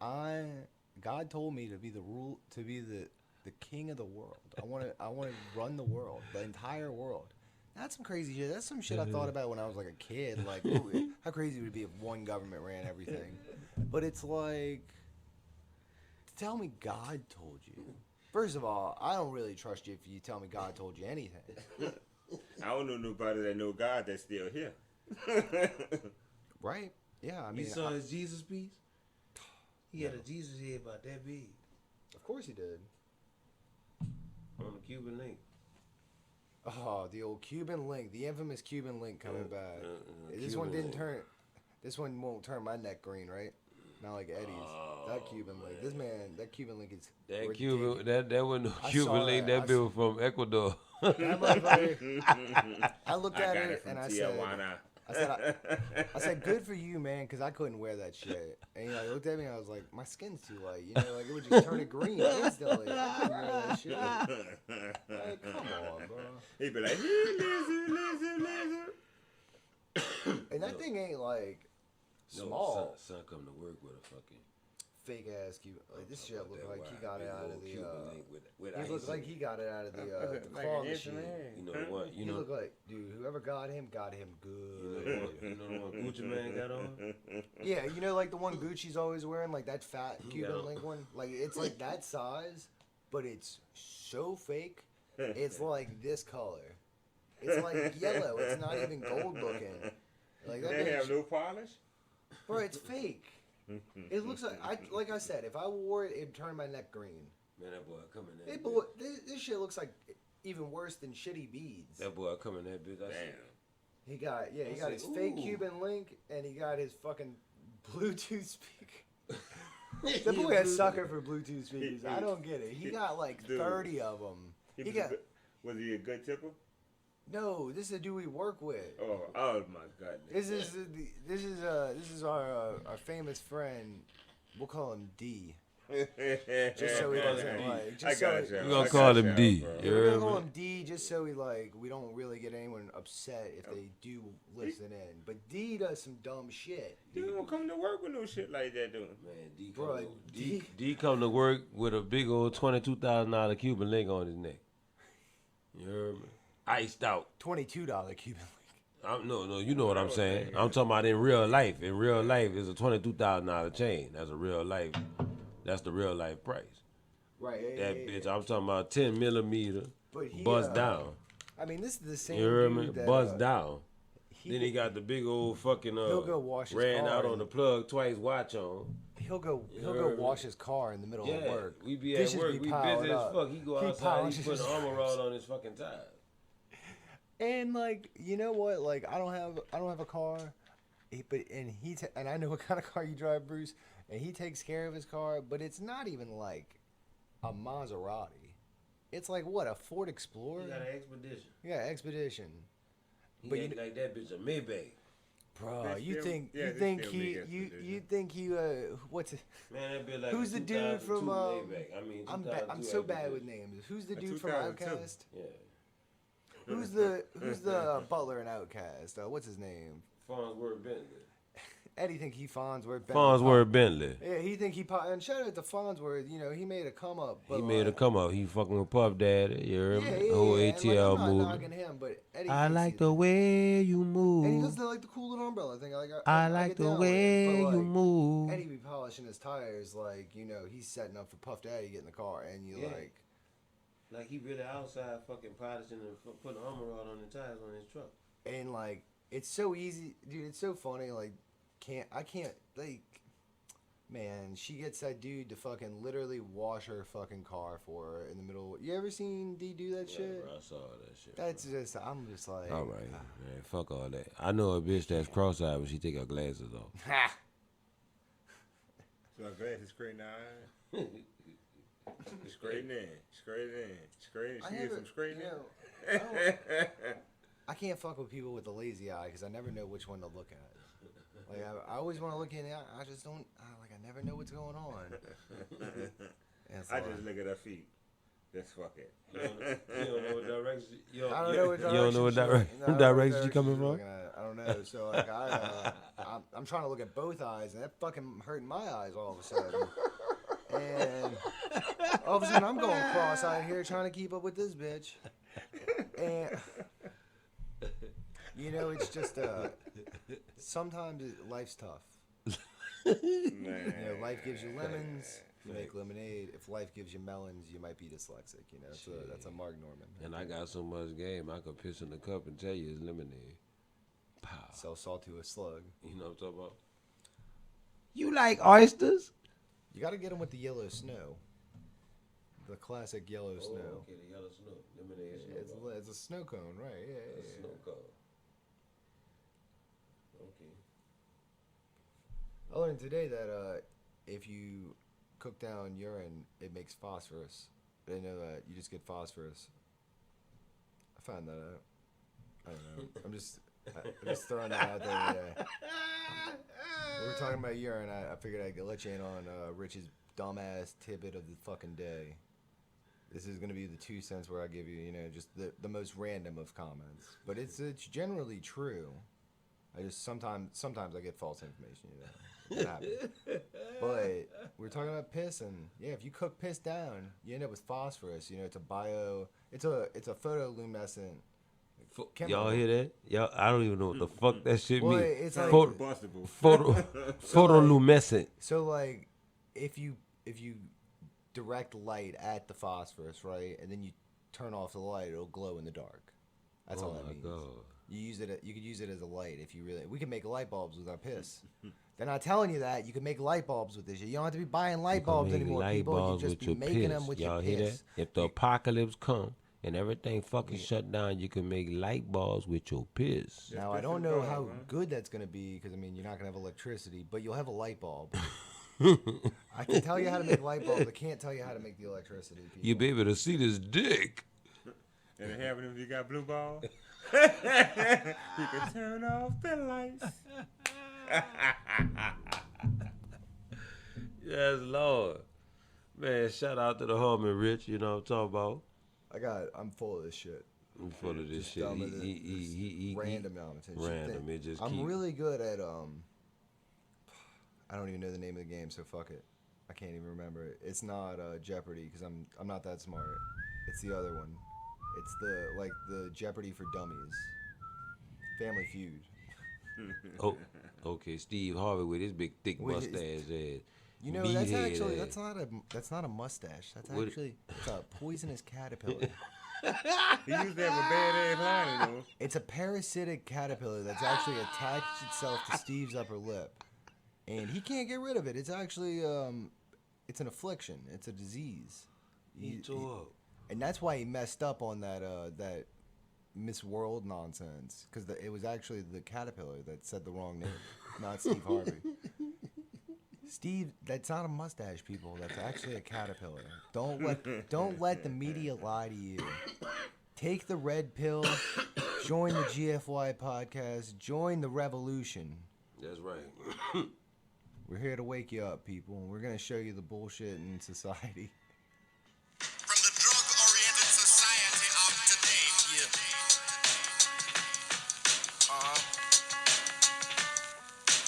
God told me to be the king of the world. I want to run the world, the entire world. That's some crazy shit. That's some shit I thought about when I was like a kid. Like, ooh, how crazy would it be if one government ran everything? But it's like, tell me God told you. First of all, I don't really trust you if you tell me God told you anything. I don't know nobody that know God that's still here. Right? Yeah, I mean, You saw his Jesus piece? He had a Jesus head about that big of course he did. on the Cuban link. Oh, the old Cuban link, the infamous Cuban link coming back. This Cuban one didn't link. turn. This one won't turn my neck green, right? Not like Eddie's. That Cuban link. This man, that Cuban link is That ridiculous. Cuban, that wasn't no I Cuban saw link. that. That I bill was from Ecuador. That motherfucker- I looked I at got it it from and I Tijuana. said, good for you, man, because I couldn't wear that shit. And he like looked at me and I was like, my skin's too light. You know, like it would just turn it green instantly. I couldn't wear that shit. Like, come on, bro. He'd be like, lizard. And that thing ain't like No, small. son come to work with a fucking. Fake ass Cuban. Like this shit looked that like he got big it out old of the. Cuban link with He ice looked in like it. he got it out of the Like claw an inch machine. and a half. You know the one. He looked like, dude, whoever got him good. You know the one Gucci man got on. Yeah, you know, like the one Gucci's always wearing, like that fat Cuban Yeah. link one. Like it's like that size, but it's so fake. It's like this color. It's like yellow. It's not even gold looking. Like that. They have bitch- no polish? Bro, it's fake. It looks like I said, if I wore it, it'd turn my neck green. Man, that boy coming that. Hey, bitch. boy, this shit looks like even worse than shitty beads. That boy coming that bitch. I Damn. said, He got I his said, fake ooh. Cuban link, and he got his fucking Bluetooth speaker. The boy a sucker for Bluetooth speakers. I don't get it. He got like Dude. 30 of them. He got Was he a good tipper? no. This is a dude we work with. Oh my goodness. This is our famous friend. We'll call him D. Just so he doesn't like. Just I so got he- you. We gonna I call got him you, D. bro. You We're heard gonna call me? him D just so we don't really get anyone upset if they do listen in. But D does some dumb shit. You don't come to work with no shit like that, dude. Man, Bro, D come to work with a big old $22,000 Cuban link on his neck. You heard me? Iced out. $22 Cuban link. No, you know what I'm saying. I'm talking about in real life. In real life, it's a $22,000 chain. That's a real life. That's the real life price. Right. That bitch, I'm talking about 10 millimeter, But he, bust down. I mean, this is the same You heard me? dude that, Bust down. he- Then he got the big old fucking He'll go wash his ran car out and- on the plug twice watch on. He'll go heard me? wash his car in the middle of Yeah, work. we be at Dishes work, be we piled busy as up. fuck. He go He outside, polishes he put his an armor tires. rod on his fucking tires. And like, you know what? Like, I don't have a car, and I know what kind of car you drive, Bruce. And he takes care of his car, but it's not even like a Maserati. It's like what, a Ford Explorer? He got an expedition. Yeah, Expedition. He But act like that bitch a Maybach. Bro, They you still- think yeah, you they think still he make you Expedition. you think he what's it? Man, that bitch like Who's a the dude from 2002 Maybach. I mean, I'm 2002 so bad Expedition. with names. Who's the A dude from 2002. Outkast? Yeah. Who's the butler in Outkast? What's his name? Farnsworth Bentley. Eddie think he Farnsworth. Farnsworth Bentley. Yeah, he think he and shout out to Farnsworth. You know, he made a come up. But He made a come up. He fucking with Puff Daddy. You heard Yeah, me? yeah, Whole yeah. and, ATL like, I'm not movie. knocking him, but Eddie. I thinks like he's- the way you And he move. does like the cool little umbrella thing. Like I I like get the down with it, way but, you like, move. Eddie be polishing his tires, like you know, he's setting up for Puff Daddy to get in the car, and you Yeah. like, He really outside fucking polishing and putting armor rod on the tires on his truck. and like it's so easy, dude. It's so funny. Like, I can't like. Man, she gets that dude to fucking literally wash her fucking car for her in the middle. You ever seen D do that Yeah, shit? bro, I saw that shit. That's just, I'm just like, All right, man, fuck all that. I know a bitch that's cross-eyed when she take her glasses off. ha. So our glasses straighten the eye. Straighten in. She I gets never, some straightening. you know, I can't fuck with people with the lazy eye because I never know which one to look at. Like I always want to look in the eye. I just don't. I never know what's going on. And it's I like- just look at her feet. Just fuck it. You don't know what direction. I don't know what You don't know what direction direction, direction she coming she's from. looking at. I don't know. So like I'm trying to look at both eyes, and that fucking hurting my eyes all of a sudden. And all of a sudden I'm going cross-eyed here trying to keep up with this bitch. And you know, it's just sometimes life's tough. Man. You know, life gives you lemons, you make lemonade. If life gives you melons, you might be dyslexic. You know, that's a Mark Norman. And I got so much game, I could piss in the cup and tell you it's lemonade. Pow. Sell salt to a slug. You know what I'm talking about? You like oysters? You got to get them with the yellow snow. The classic yellow snow. Okay, the yellow snow. Lemonade It's, snow. it's a snow cone, right? Yeah, yeah, yeah. Snow cone. Okay. I learned today that if you cook down urine, it makes phosphorus. I didn't know that. You just get phosphorus. I found that out. I don't know. I'm just throwing that out there today. We were talking about urine. I figured I'd let you in on Rich's dumbass tidbit of the fucking day. This is gonna be the 2 cents where I give you, you know, just the most random of comments. But it's generally true. I just sometimes I get false information, you know. It happens. But we're talking about piss, and yeah, if you cook piss down, you end up with phosphorus. You know, it's a photoluminescent. Chemical. Y'all hear that? Y'all, I don't even know what the fuck that shit Well, means. it's like Combustible. Photoluminescent. so like if you direct light at the phosphorus, right, and then you turn off the light, it'll glow in the dark. That's all Oh that my means. God. You could use it as a light if you really. We can make light bulbs with our piss. They're not telling you that you can make light bulbs with this shit. You don't have to be buying light bulbs Make anymore, light people. bulbs You just with be your making piss. them with Y'all your hear piss. that? If the apocalypse come, and everything fucking shut down. You can make light bulbs with your piss. Now, I Just don't the know bulb, how huh? good that's going to be because, I mean, you're not going to have electricity, but you'll have a light bulb. I can tell you how to make light bulbs. I can't tell you how to make the electricity. People. You be able to see this dick. And it happen if you got blue ball. You can turn off the lights. Yes, Lord. Man, shout out to the homie Rich, you know what I'm talking about? I'm full of this shit. I'm full of this Just shit. dumb as it- He random elements. and shit. random. It just I'm keep- really good at I don't even know the name of the game, so fuck it. I can't even remember it. It's not Jeopardy because I'm not that smart. It's the other one. It's the Jeopardy for dummies. Family Feud. Oh, okay. Steve Harvey with his big thick With his- mustache ass. You know, that's Meathead actually ass. that's not a mustache. That's What- actually it's a poisonous caterpillar. He used to have a bad ass line, you know. It's a parasitic caterpillar that's actually attached itself to Steve's upper lip, and he can't get rid of it. It's actually it's an affliction. It's a disease. And that's why he messed up on that Miss World nonsense because it was actually the caterpillar that said the wrong name, not Steve Harvey. Steve, that's not a mustache, people. That's actually a caterpillar. Don't let the media lie to you. Take the red pill. Join the GFY podcast. Join the revolution. That's right. We're here to wake you up, people, and we're gonna show you the bullshit in society. From the drug-oriented society of today.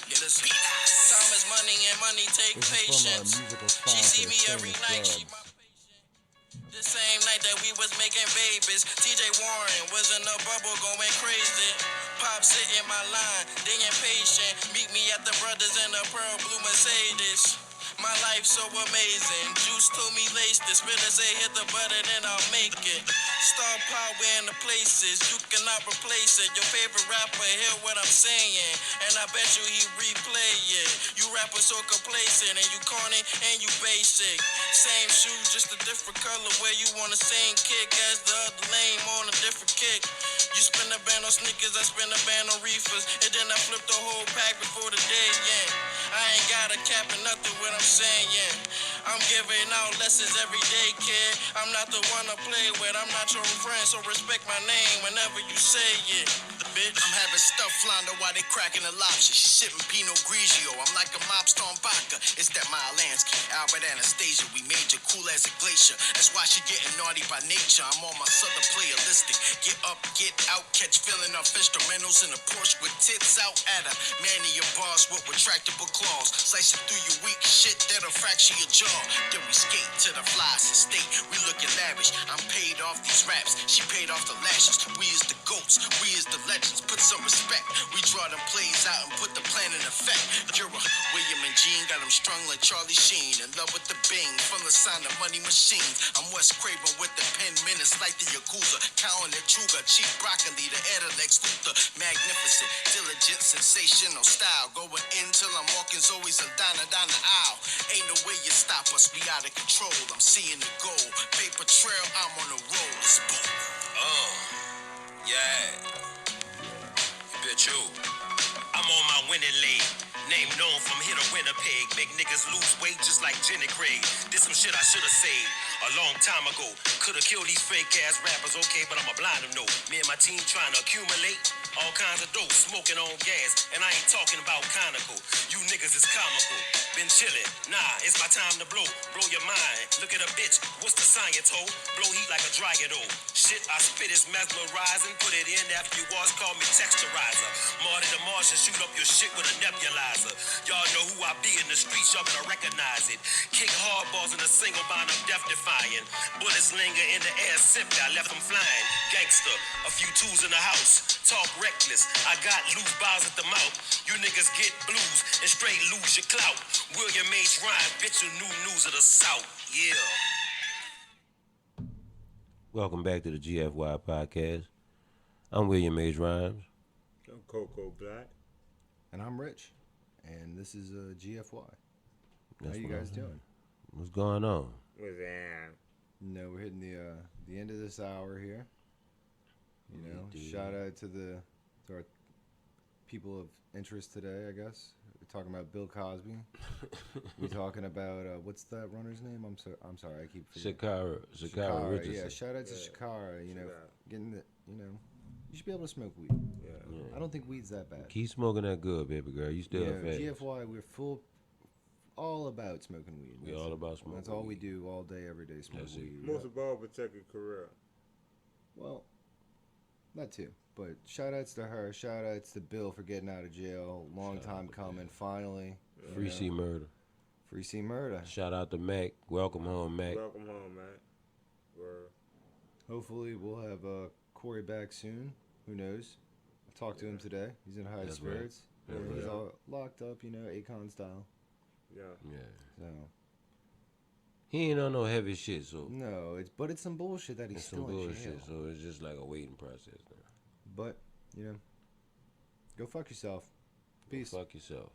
Yeah, listen. Time is money and money take This is from a patience. musical She see sponsor, me every Famous night. She Drugs. my patient. The same night that we was making babies, TJ Warren was in a bubble going crazy. Pop sit in my line, they impatient. Meet me at the Brothers in a pearl blue Mercedes. My life so amazing. Juice told me lace this. Spitter say hit the button and I'll make it. Star power in the places. You cannot replace it. Your favorite rapper hear what I'm saying. And I bet you he replay it. You rappers so complacent and you corny and you basic. Same shoes, just a different color. Where you want the same kick as the other lame on a different kick. You spin a band on sneakers, I spin a band on reefers. And then I flip the whole pack before the day end. I ain't got a cap and nothing what I'm saying. I'm giving out lessons every day, kid. I'm not the one to play with. I'm not your friend, so respect my name whenever you say it. Bitch. I'm having stuff flounder while they cracking the lobster. She sipping Pinot Grigio. I'm like a mobster on vodka. It's that Maya Lansky, Albert Anastasia. We made you cool as a glacier. That's why she getting naughty by nature. I'm on my southern playalistic. Get up, get out, catch filling off instrumentals in a Porsche with tits out at her. Mania bars with retractable claws. Slice it through your weak shit that'll fracture your jaw. Then we skate to the flies estate. We looking lavish. I'm paid off these raps. She paid off the lashes. We is the goats. We is the legends. Put some respect. We draw them plays out and put the plan in effect. You're a William and Jean. Got them strung like Charlie Sheen. In love with the Bing. From the sign of money machines. I'm Wes Craven with the pen minutes like the Yakuza. Counting the Truga. Cheap broccoli. The Edilex Luther. Magnificent. Diligent. Sensational style. Going in till I'm walking Zoe's and down the aisle. Ain't no way you stop us. We out of control. I'm seeing the goal. Paper trail. I'm on the road. Let's go. Yeah. Bitch, you. I'm on my winning leg. Name known from here to Winnipeg. Make niggas lose weight just like Jenny Craig. Did some shit I should've said a long time ago. Could've killed these fake ass rappers, okay, but I'ma blind them, no. Me and my team trying to accumulate all kinds of dope, smoking on gas, and I ain't talking about conical. You niggas is comical. Been chillin', nah, it's my time to blow your mind. Look at a bitch, what's the science, ho? Blow heat like a dragon, oh. Shit I spit is mesmerizing. Put it in after you was, call me texturizer. Marty the Martian, shoot up your shit with a nebulizer. Y'all know who I be in the streets, y'all better recognize it. Kick hard balls in a single bind, I'm death defying. Bullets linger in the air, simply, I left them flying. Gangster, a few tools in the house. Talk reckless, I got loose bars at the mouth. You niggas get blues and straight lose your clout. William H. Ryan, bitch, you new news of the South. Yeah. Welcome back to the GFY podcast. I'm William H. Rhymes. I'm Coco Black. And I'm Rich, and this is GFY. That's How you what guys I'm doing? What's going on? What's that? No, we're hitting the end of this hour here. You know, Indeed. shout out to our people of interest today. I guess we're talking about Bill Cosby. We're talking about what's that runner's name? I'm sorry, I keep forgetting. Shakara Richardson. Yeah, shout out to Yeah, Shakara. You know, Shakara. getting the you should be able to smoke weed. Yeah. I don't think weed's that bad. Keep smoking that good, baby girl. You still Yeah, a fat. GFY, we're all about smoking weed. We all about smoking. That's all we weed. do all day, every day. Smoke That's it. weed. Most of all, protect your career. Well, that too. But shout outs to her. Shout outs to Bill for getting out of jail. Long Shout out time to coming. Finally. Free C Murder. Free C Murder. Shout out to Mac. Welcome home, Mac. Welcome home, man. Word. Hopefully we'll have Corey back soon. Who knows? I talked to him today. He's in high That's right. spirits. That's He's right. all locked up, Akon style. Yeah. Yeah. So He ain't on no heavy shit, so no, it's some bullshit that he's it's still some in bullshit. jail. So it's just like a waiting process now. But go fuck yourself. Peace. Fuck yourself.